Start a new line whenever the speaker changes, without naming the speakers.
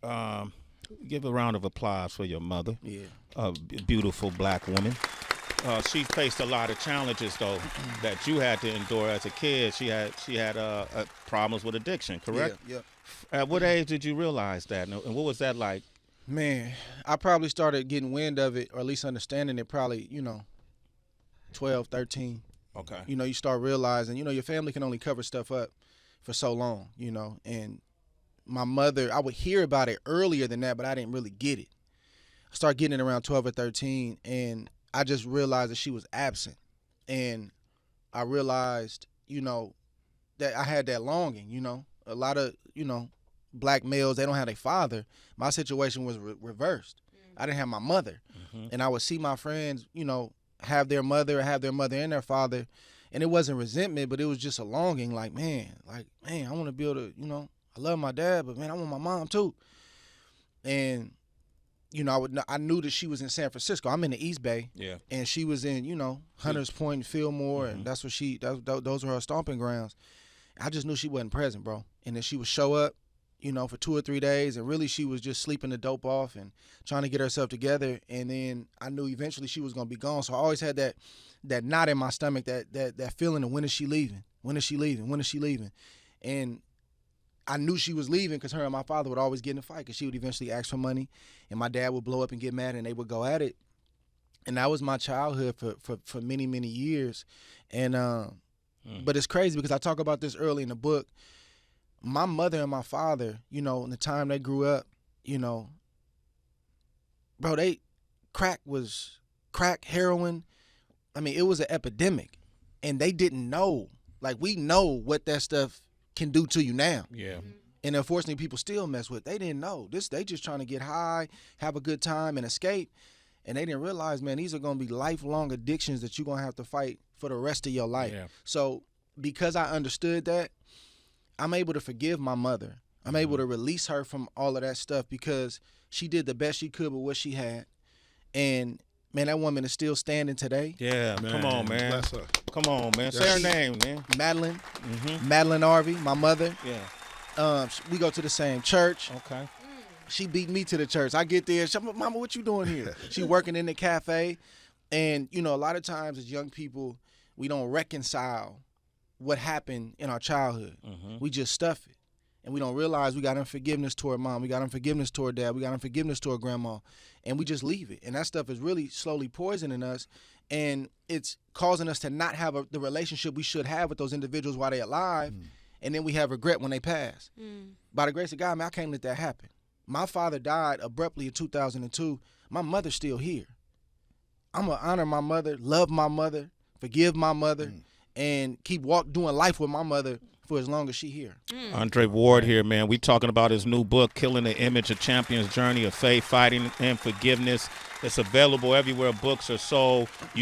Give a round of applause for your mother.
Yeah.
A beautiful black woman. She faced a lot of challenges though that you had to endure as a kid. She had problems with addiction, correct?
Yeah.
At what age did you realize that, and what was that like?
Man, I probably started getting wind of it, or at least understanding it probably, 12, 13.
Okay.
You start realizing, your family can only cover stuff up for so long, and my mother, I would hear about it earlier than that, but I didn't really get it. I started getting it around 12 or 13, and I just realized that she was absent. And I realized, that I had that longing, A lot of, black males, they don't have their father. My situation was reversed. I didn't have my mother. And I would see my friends, have their mother and their father. And it wasn't resentment, but it was just a longing like, man, I want to be able to, I love my dad, but man, I want my mom too. And, I knew that she was in San Francisco. I'm in the East Bay.
Yeah.
And she was in, Hunters Point and Fillmore, and that's where those were her stomping grounds. I just knew she wasn't present, bro. And then she would show up, for 2 or 3 days, and really she was just sleeping the dope off and trying to get herself together. And then I knew eventually she was gonna be gone. So I always had that knot in my stomach, that feeling of when is she leaving? When is she leaving? When is she leaving? And I knew she was leaving because her and my father would always get in a fight because she would eventually ask for money, and my dad would blow up and get mad, and they would go at it. And that was my childhood for many, many years. And but it's crazy because I talk about this early in the book. My mother and my father, in the time they grew up, bro, crack, heroin. I mean, it was an epidemic, and they didn't know. Like, we know what that stuff can do to you now.
Yeah.
And unfortunately, people still mess with it. They didn't know. They just trying to get high, have a good time, and escape. And they didn't realize, man, these are going to be lifelong addictions that you're going to have to fight for the rest of your life.
Yeah.
So because I understood that, I'm able to forgive my mother. I'm able to release her from all of that stuff because she did the best she could with what she had. And, man, that woman is still standing today.
Yeah,
Man,
come on, man.
bless her.
Come on, man. Say her name, man.
Madeline. Madeline Harvey, my mother.
Yeah.
We go to the same church.
Okay.
She beat me to the church. I get there. She's like, Mama, what you doing here? She working in the cafe. And, a lot of times as young people, we don't reconcile what happened in our childhood. We just stuff it. And we don't realize we got unforgiveness toward mom. We got unforgiveness toward dad. We got unforgiveness toward grandma. And we just leave it. And that stuff is really slowly poisoning us. And it's causing us to not have the relationship we should have with those individuals while they're alive. And then we have regret when they pass. By the grace of God, man, I can't let that happen. My father died abruptly in 2002. My mother's still here. I'm going to honor my mother, love my mother, forgive my mother, and keep doing life with my mother for as long as she here.
Andre Ward here, man. We talking about his new book, Killing the Image, A Champion's Journey of Faith, Fighting, and Forgiveness. It's available everywhere books are sold.